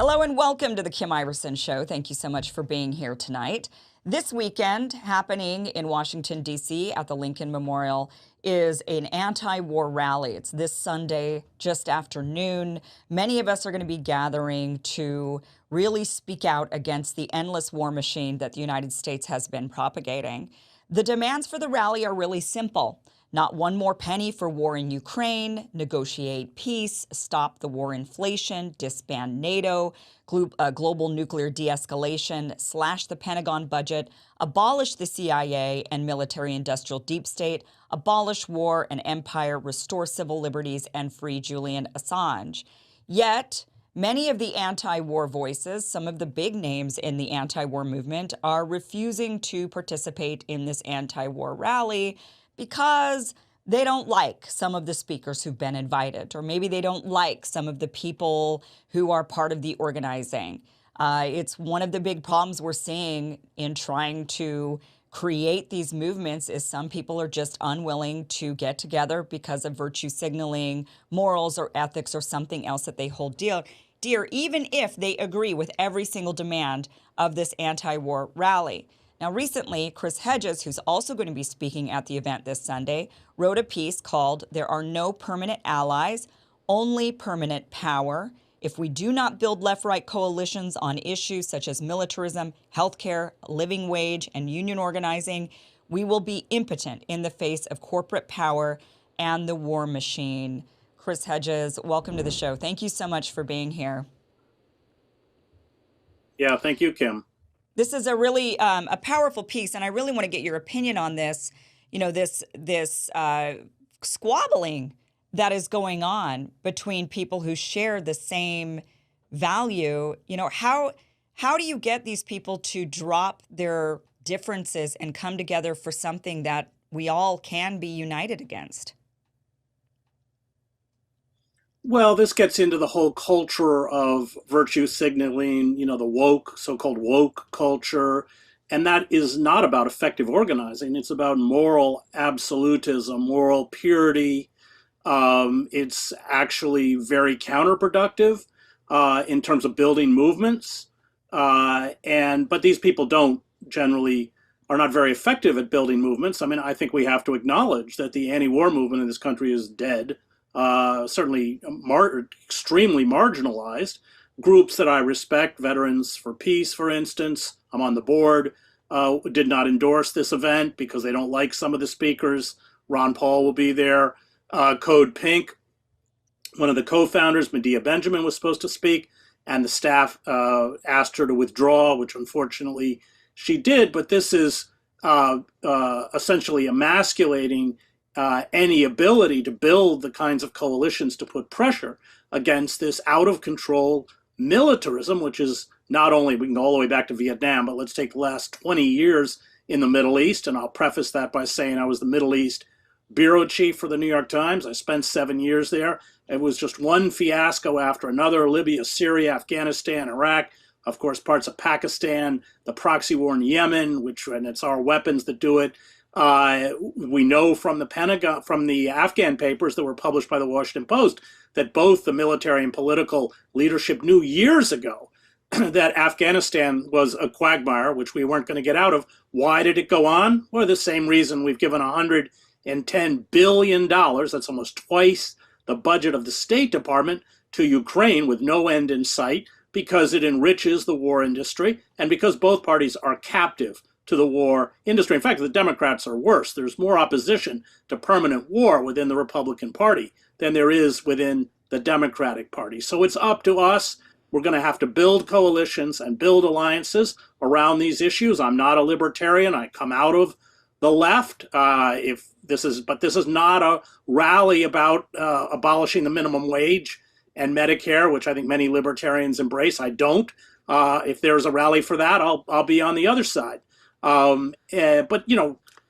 Hello and welcome to the Kim Iversen Show. Thank you so much for being here tonight. This weekend, happening in Washington, D.C. at the Lincoln Memorial, is an anti-war rally. It's this Sunday, just after noon. Many of us are going to be gathering to really speak out against the endless war machine that the United States has been propagating. The demands for the rally are really simple. Not one more penny for war in Ukraine, negotiate peace, stop the war inflation, disband NATO, global nuclear de-escalation, slash the Pentagon budget, abolish the CIA and military-industrial deep state, abolish war and empire, restore civil liberties, and free Julian Assange. Yet, many of the anti-war voices, some of the big names in the anti-war movement, are refusing to participate in this anti-war rally because they don't like some of the speakers who've been invited, or maybe they don't like some of the people who are part of the organizing. It's one of the big problems we're seeing in trying to create these movements is some people are just unwilling to get together because of virtue signaling, morals or ethics or something else that they hold dear, even if they agree with every single demand of this anti-war rally. Now, recently, Chris Hedges, who's also going to be speaking at the event this Sunday, wrote a piece called "There Are No Permanent Allies, Only Permanent Power. If we do not build left-right coalitions on issues such as militarism, healthcare, living wage, and union organizing, we will be impotent in the face of corporate power and the war machine." Chris Hedges, welcome to the show. Thank you so much for being here. Yeah, thank you, Kim. This is a really a powerful piece, and I really want to get your opinion on this. You know, this squabbling that is going on between people who share the same value. You know, how do you get these people to drop their differences and come together for something that we all can be united against? Well, this gets into the whole culture of virtue signaling, the woke, so-called woke culture. And that is not about effective organizing. It's about moral absolutism, moral purity. It's actually very counterproductive in terms of building movements. But these people are not very effective at building movements. I mean, I think we have to acknowledge that the anti-war movement in this country is dead. Certainly extremely marginalized. Groups that I respect, Veterans for Peace, for instance, I'm on the board, did not endorse this event because they don't like some of the speakers. Ron Paul will be there. Code Pink, one of the co-founders, Medea Benjamin, was supposed to speak, and the staff asked her to withdraw, which unfortunately she did. But this is essentially emasculating any ability to build the kinds of coalitions to put pressure against this out of control militarism, which is not only, we can go all the way back to Vietnam, but let's take the last 20 years in the Middle East. And I'll preface that by saying I was the Middle East bureau chief for the New York Times. I spent 7 years there. It was just one fiasco after another: Libya, Syria, Afghanistan, Iraq, of course, parts of Pakistan, the proxy war in Yemen, and it's our weapons that do it. We know from the Pentagon, from the Afghan papers that were published by the Washington Post, that both the military and political leadership knew years ago that Afghanistan was a quagmire, which we weren't going to get out of. Why did it go on? Well, the same reason we've given $110 billion, that's almost twice the budget of the State Department, to Ukraine with no end in sight, because it enriches the war industry and because both parties are captive to the war industry. In fact, the Democrats are worse. There's more opposition to permanent war within the Republican Party than there is within the Democratic Party. So it's up to us. We're going to have to build coalitions and build alliances around these issues. I'm not a libertarian. I come out of the left. But this is not a rally about abolishing the minimum wage and Medicare, which I think many libertarians embrace. I don't. If there's a rally for that, I'll be on the other side. But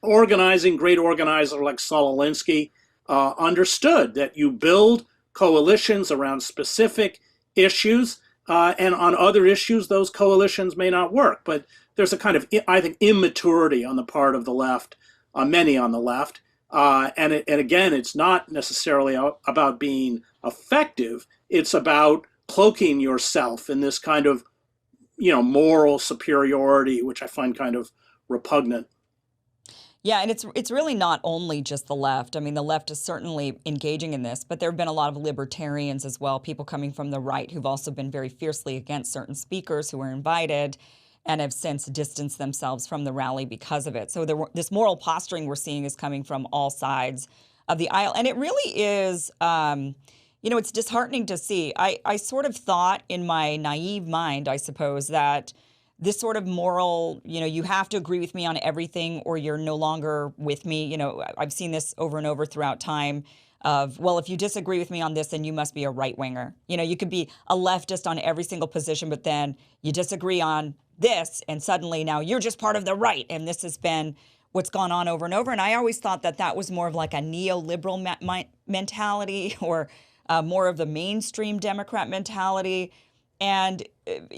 organizing, great organizer like Saul Alinsky understood that you build coalitions around specific issues, and on other issues, those coalitions may not work. But there's a kind of, I think, immaturity on the part of the left, many on the left. And again, it's not necessarily about being effective. It's about cloaking yourself in this kind of, moral superiority, which I find kind of repugnant. Yeah, and it's really not only just the left. I mean, the left is certainly engaging in this, but there have been a lot of libertarians as well, people coming from the right who've also been very fiercely against certain speakers who were invited and have since distanced themselves from the rally because of it. So this moral posturing we're seeing is coming from all sides of the aisle. And it really is, it's disheartening to see. I sort of thought in my naive mind, I suppose, that this sort of moral, you have to agree with me on everything or you're no longer with me. I've seen this over and over throughout time of, well, if you disagree with me on this, then you must be a right winger. You could be a leftist on every single position, but then you disagree on this and suddenly now you're just part of the right. And this has been what's gone on over and over. And I always thought that that was more of like a neoliberal mentality or more of the mainstream Democrat mentality. And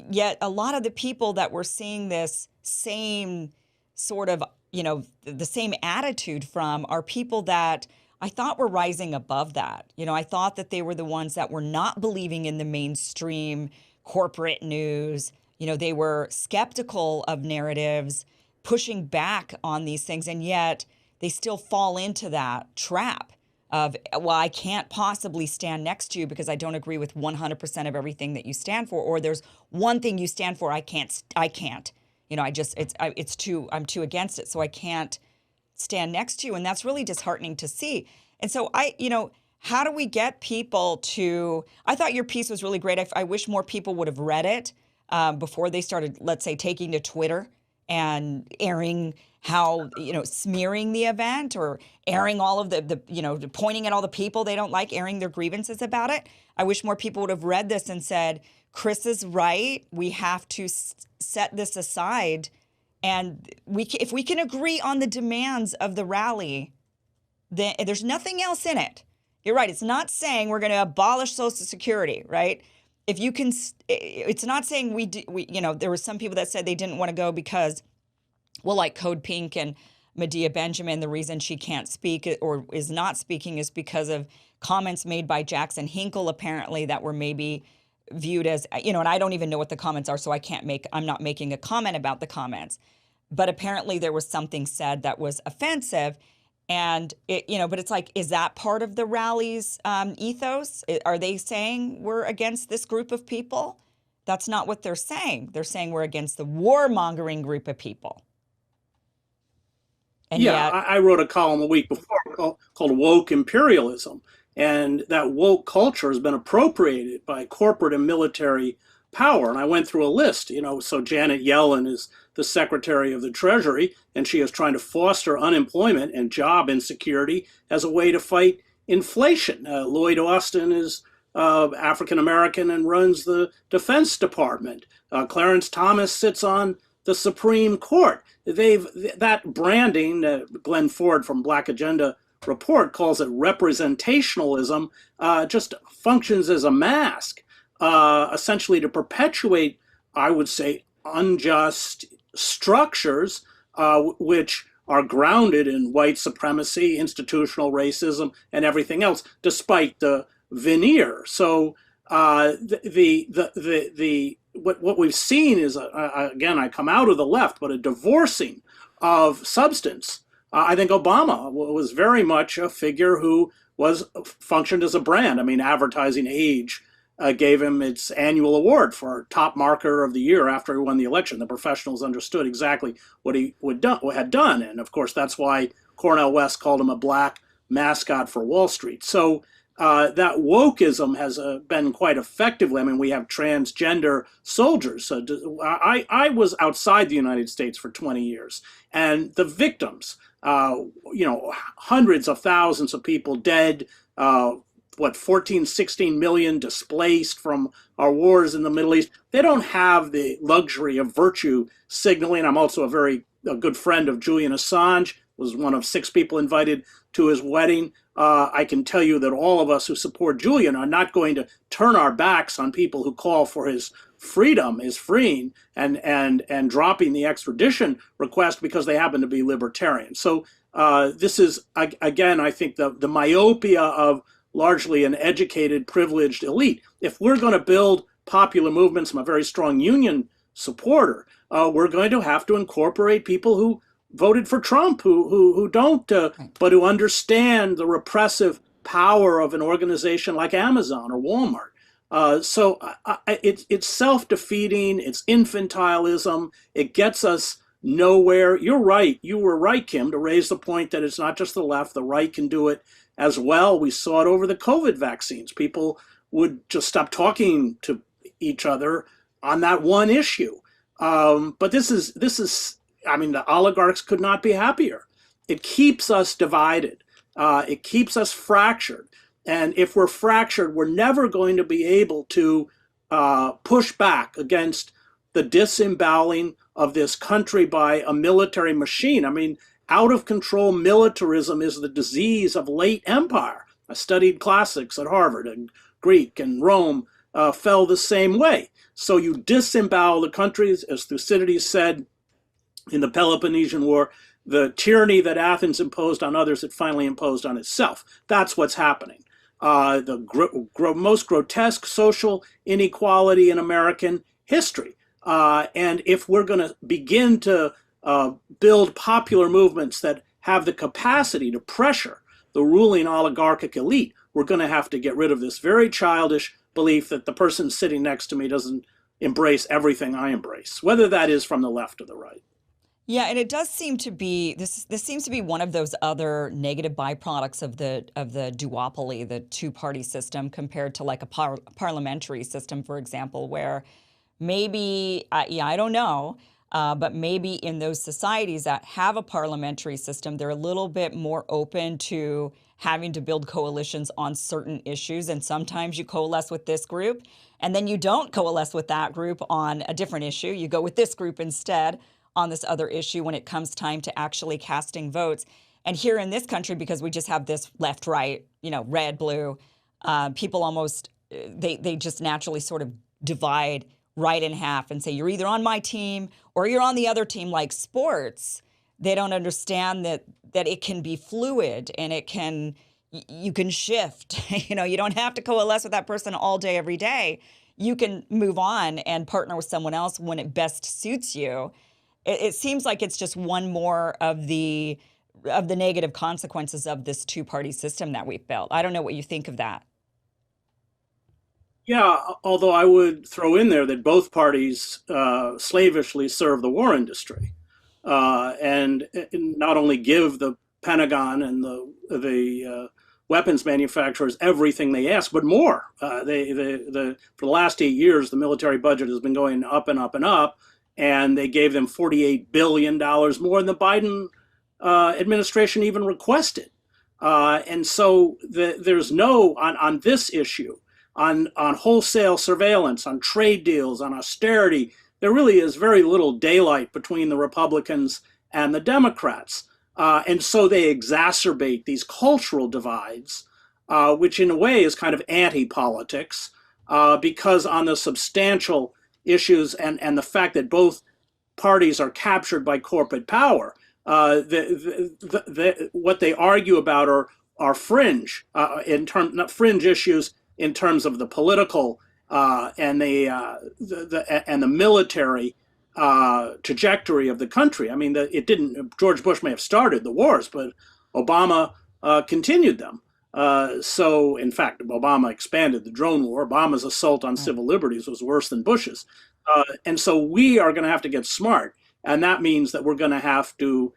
yet a lot of the people that were seeing this same sort of, the same attitude from are people that I thought were rising above that. I thought that they were the ones that were not believing in the mainstream corporate news. They were skeptical of narratives, pushing back on these things, and yet they still fall into that trap of, well, I can't possibly stand next to you because I don't agree with 100% of everything that you stand for, or there's one thing you stand for, I can't. I'm too against it, so I can't stand next to you, and that's really disheartening to see. And so how do we get people to? I thought your piece was really great. I wish more people would have read it before they started, let's say, taking to Twitter and airing how, smearing the event or airing all of the pointing at all the people they don't like, airing their grievances about it. I wish more people would have read this and said, Chris is right. We have to set this aside. And if we can agree on the demands of the rally, then there's nothing else in it. You're right. It's not saying we're going to abolish Social Security, right? If you can, it's not saying there were some people that said they didn't want to go because, well, like Code Pink and Medea Benjamin, the reason she can't speak or is not speaking is because of comments made by Jackson Hinkle, apparently, that were maybe viewed as, and I don't even know what the comments are, so I'm not making a comment about the comments. But apparently there was something said that was offensive. And, but it's like, is that part of the rally's ethos? Are they saying we're against this group of people? That's not what they're saying. They're saying we're against the warmongering group of people. And yet, I wrote a column a week before called Woke Imperialism. And that woke culture has been appropriated by corporate and military power. And I went through a list, so Janet Yellen is the Secretary of the Treasury, and she is trying to foster unemployment and job insecurity as a way to fight inflation. Lloyd Austin is African American and runs the Defense Department. Clarence Thomas sits on the Supreme Court. That branding, Glenn Ford from Black Agenda Report calls it representationalism, just functions as a mask, essentially to perpetuate, I would say, unjust structures which are grounded in white supremacy, institutional racism, and everything else, despite the veneer. So what we've seen is, again, I come out of the left, but a divorcing of substance. I think Obama was very much a figure who functioned as a brand. I mean, Advertising Age gave him its annual award for top marketer of the year after he won the election. The professionals understood exactly what he had done. And of course, that's why Cornel West called him a black mascot for Wall Street. So that wokeism has been quite effectively. I mean, we have transgender soldiers. I was outside the United States for 20 years, and the victims, hundreds of thousands of people dead, 14, 16 million displaced from our wars in the Middle East. They don't have the luxury of virtue signaling. I'm also a good friend of Julian Assange, was one of 6 people invited to his wedding. I can tell you that all of us who support Julian are not going to turn our backs on people who call for his freedom, his freeing, and dropping the extradition request because they happen to be libertarian. So this is, again, I think the myopia of largely an educated, privileged elite. If we're going to build popular movements, I'm a very strong union supporter. We're going to have to incorporate people who voted for Trump, who don't, Right. but who understand the repressive power of an organization like Amazon or Walmart. It's self-defeating. It's infantilism. It gets us nowhere. You're right. You were right, Kim, to raise the point that it's not just the left. The right can do it as well. We saw it over the COVID vaccines. People would just stop talking to each other on that one issue. But this is. I mean, the oligarchs could not be happier. It keeps us divided. It keeps us fractured. And if we're fractured, we're never going to be able to push back against the disemboweling of this country by a military machine. I mean, out of control militarism is the disease of late empire. I studied classics at Harvard, and Greek and Rome fell the same way. So you disembowel the countries, as Thucydides said in the Peloponnesian War, the tyranny that Athens imposed on others, it finally imposed on itself. That's what's happening. The most grotesque social inequality in American history. And if we're going to begin to build popular movements that have the capacity to pressure the ruling oligarchic elite, we're going to have to get rid of this very childish belief that the person sitting next to me doesn't embrace everything I embrace, whether that is from the left or the right. Yeah, and it does seem to be this seems to be one of those other negative byproducts of the duopoly, the two-party system, compared to like a parliamentary system, for example, where maybe I don't know, but maybe in those societies that have a parliamentary system, they're a little bit more open to having to build coalitions on certain issues, and sometimes you coalesce with this group, and then you don't coalesce with that group on a different issue. You go with this group instead on this other issue when it comes time to actually casting votes. And here in this country, because we just have this left, right, red, blue, people almost, they just naturally sort of divide right in half and say, you're either on my team or you're on the other team. Like sports, they don't understand that it can be fluid and you can shift. You don't have to coalesce with that person all day, every day. You can move on and partner with someone else when it best suits you. It seems like it's just one more of the negative consequences of this two-party system that we've built. I don't know what you think of that. Yeah, although I would throw in there that both parties slavishly serve the war industry, and not only give the Pentagon and the weapons manufacturers everything they ask, but more. For the last 8 years, the military budget has been going up and up and up, and they gave them $48 billion more than the Biden administration even requested. And so there's on this issue, on wholesale surveillance, on trade deals, on austerity, there really is very little daylight between the Republicans and the Democrats. And so they exacerbate these cultural divides, which in a way is kind of anti-politics, because on the substantial issues and the fact that both parties are captured by corporate power, what they argue about are fringe not fringe issues in terms of the political and the military trajectory of the country. I mean, George Bush may have started the wars, but Obama continued them. So, in fact, Obama expanded the drone war. Obama's assault on civil liberties was worse than Bush's. And so we are going to have to get smart. And that means that we're going to have to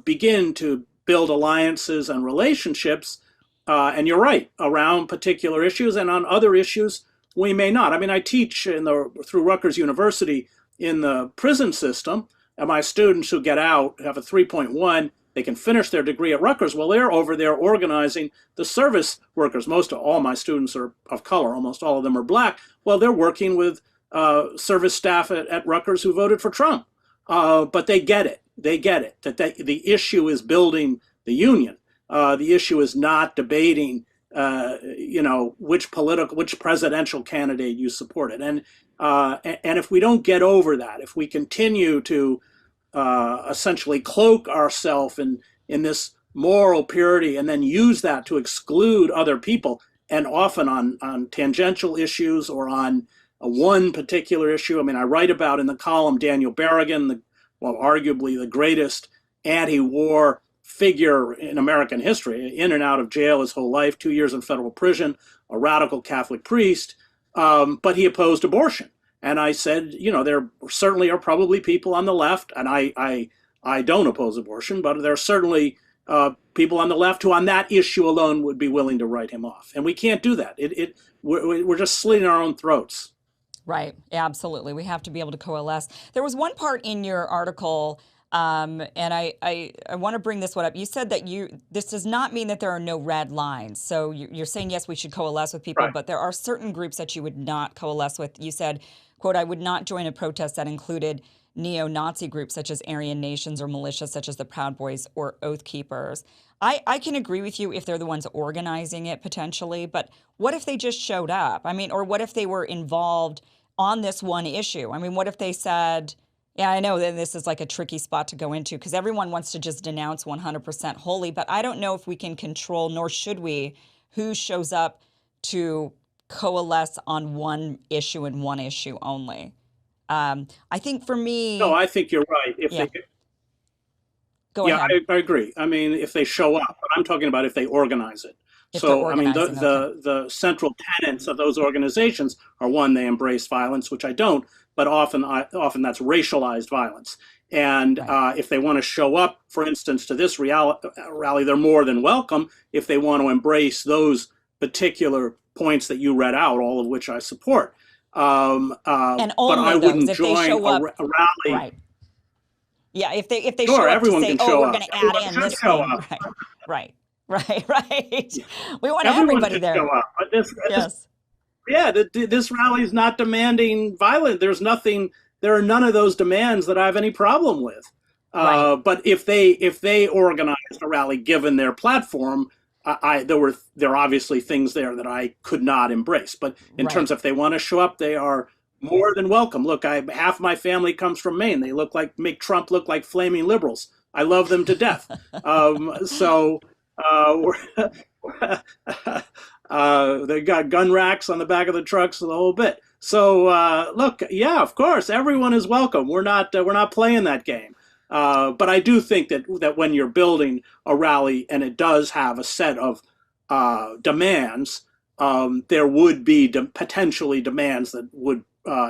begin to build alliances and relationships. And you're right, around particular issues, and on other issues, we may not. I mean, I teach through Rutgers University in the prison system, and my students who get out have a 3.1. They can finish their degree at Rutgers. Well, they're over there organizing the service workers. All my students are of color. Almost all of them are black. Well, they're working with service staff at Rutgers who voted for Trump. But they get it. They get it, that the issue is building the union. The issue is not debating, which presidential candidate you supported. And if we don't get over that, if we continue to essentially cloak ourselves in this moral purity and then use that to exclude other people, and often on tangential issues or on one particular issue. I mean, I write about in the column Daniel Berrigan, well, arguably the greatest anti-war figure in American history, in and out of jail his whole life, 2 years in federal prison, a radical Catholic priest, but he opposed abortion. And I said, there certainly are probably people on the left, and I don't oppose abortion, but there are certainly people on the left who on that issue alone would be willing to write him off. And we can't do that. We're just slitting our own throats. Right. Absolutely. We have to be able to coalesce. There was one part in your article, and I want to bring this one up. You said that this does not mean that there are no red lines. So you're saying, yes, we should coalesce with people, Right. but there are certain groups that you would not coalesce with. You said, quote, I would not join a protest that included neo-Nazi groups such as Aryan Nations or militias such as the Proud Boys or Oath Keepers. I can agree with you if they're the ones organizing it potentially, but what if they just showed up? I mean, or what if they were involved on this one issue? I mean, what if they said, yeah, I know that this is like a tricky spot to go into because everyone wants to just denounce 100% wholly, but I don't know if we can control, nor should we, who shows up to coalesce on one issue and one issue only. I think for No, me, I think you're right. yeah, go Yeah, ahead. I agree. I mean, if they show up, but I'm talking about if they organize it. If they're So, I mean, organizing, okay. the central tenets of those organizations are, one, they embrace violence, which I don't, but often that's racialized violence. And Right. if they want to show up, for instance, to this rally, they're more than welcome if they want to embrace those particular points that you read out, all of which I support. And But I only those, wouldn't if they join show up, a rally. right. Yeah, if they Sure, show up to everyone say, can oh, show we're up. going to add Everyone in should this show thing, up. right, right, right. We want Everyone everybody should show there. up. But Yes, yeah, this rally is not demanding violence. There are none of those demands that I have any problem with. right, But if they organized a rally given their platform, there are obviously things there that I could not embrace. But in terms right. of if they want to show up, they are more than welcome. Look, half my family comes from Maine. They make Trump look like flaming liberals. I love them to death. So they got gun racks on the back of the trucks, the whole bit. So look, yeah, of course, everyone is welcome. We're not playing that game. But I do think that when you're building a rally and it does have a set of demands, there would be potentially demands that would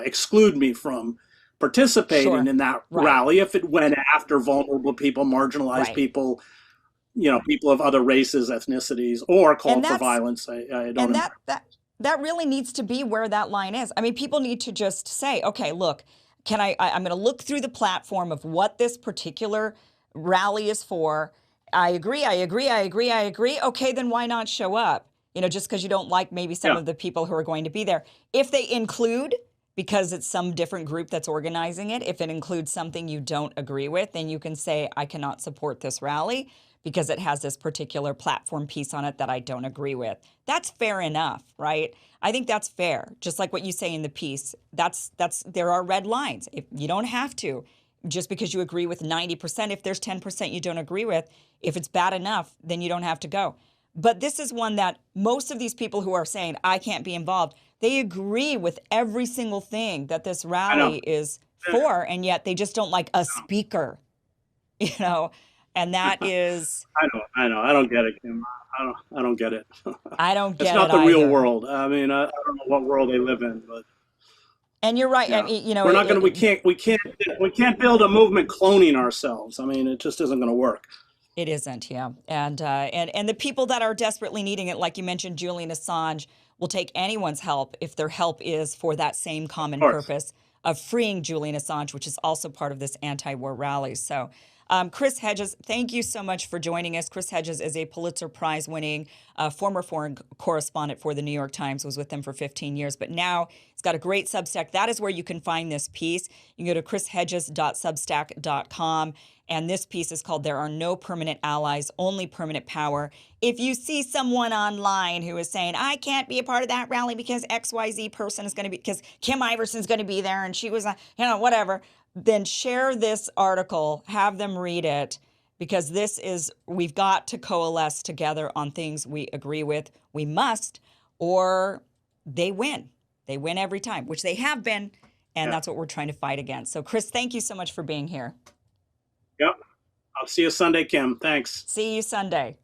exclude me from participating Sure, in that right, rally if it went after vulnerable people, marginalized right. people, people of other races, ethnicities, or And called for that's violence. I don't and embrace. that really needs to be where that line is. I mean, people need to just say, okay, look, I'm going to look through the platform of what this particular rally is for. I agree, I agree, I agree, I agree. Okay, then why not show up? Just because you don't like maybe some Yeah, of the people who are going to be there. If they include, because it's some different group that's organizing it, if it includes something you don't agree with, then you can say, I cannot support this rally because it has this particular platform piece on it that I don't agree with. That's fair enough, right? I think that's fair. Just like what you say in the piece, there are red lines. If you don't have to, just because you agree with 90%, if there's 10% you don't agree with, if it's bad enough, then you don't have to go. But this is one that most of these people who are saying, I can't be involved, they agree with every single thing that this I know. rally is for, and yet they just don't like a speaker, you know? And that is, I know. I don't get it, Kim. I don't get it. I don't It's get it not the real either. world. I mean, I don't know what world they live in, but And you're right. I yeah, mean, we're not going to. We can't build a movement cloning ourselves. I mean, it just isn't going to work. it isn't, yeah. And the people that are desperately needing it, like you mentioned, Julian Assange, will take anyone's help if their help is for that same Of common course. purpose of freeing Julian Assange, which is also part of this anti-war rally. So, Chris Hedges, thank you so much for joining us. Chris Hedges is a Pulitzer-prize winning former foreign correspondent for the New York Times, was with them for 15 years, but now he's got a great Substack. That is where you can find this piece. You can go to chrishedges.substack.com. And this piece is called There Are No Permanent Allies, Only Permanent Power. If you see someone online who is saying, I can't be a part of that rally because XYZ person is going to be, because Kim Iversen is going to be there and she was, whatever, then share this article, have them read it, because we've got to coalesce together on things we agree with. We must, or they win. They win every time, which they have been, and Yeah. that's what we're trying to fight against. So, Chris, thank you so much for being here. Yep. I'll see you Sunday, Kim. Thanks. See you Sunday.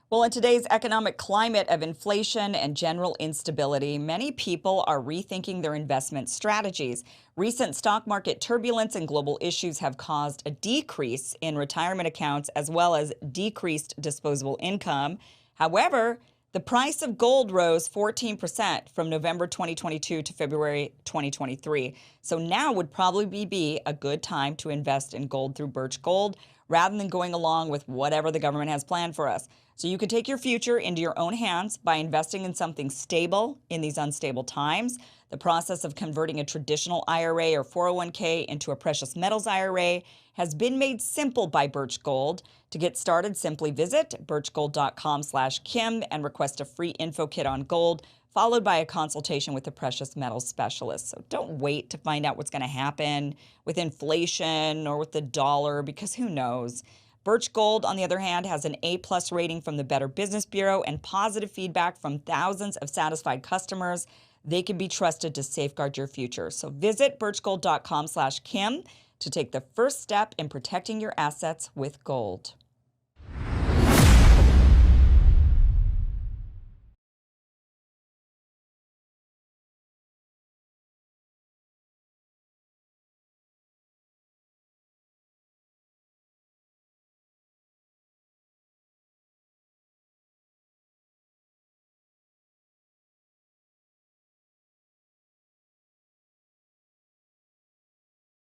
Well, in today's economic climate of inflation and general instability, many people are rethinking their investment strategies. Recent stock market turbulence and global issues have caused a decrease in retirement accounts as well as decreased disposable income. However, the price of gold rose 14% from November 2022 to February 2023. So now would probably be a good time to invest in gold through Birch Gold rather than going along with whatever the government has planned for us. So you can take your future into your own hands by investing in something stable in these unstable times. The process of converting a traditional IRA or 401k into a precious metals IRA has been made simple by Birch Gold. To get started, simply visit birchgold.com/Kim and request a free info kit on gold, followed by a consultation with a precious metals specialist. So don't wait to find out what's going to happen with inflation or with the dollar, because who knows? Birch Gold, on the other hand, has an A+ rating from the Better Business Bureau and positive feedback from thousands of satisfied customers. They can be trusted to safeguard your future. So visit birchgold.com/Kim to take the first step in protecting your assets with gold.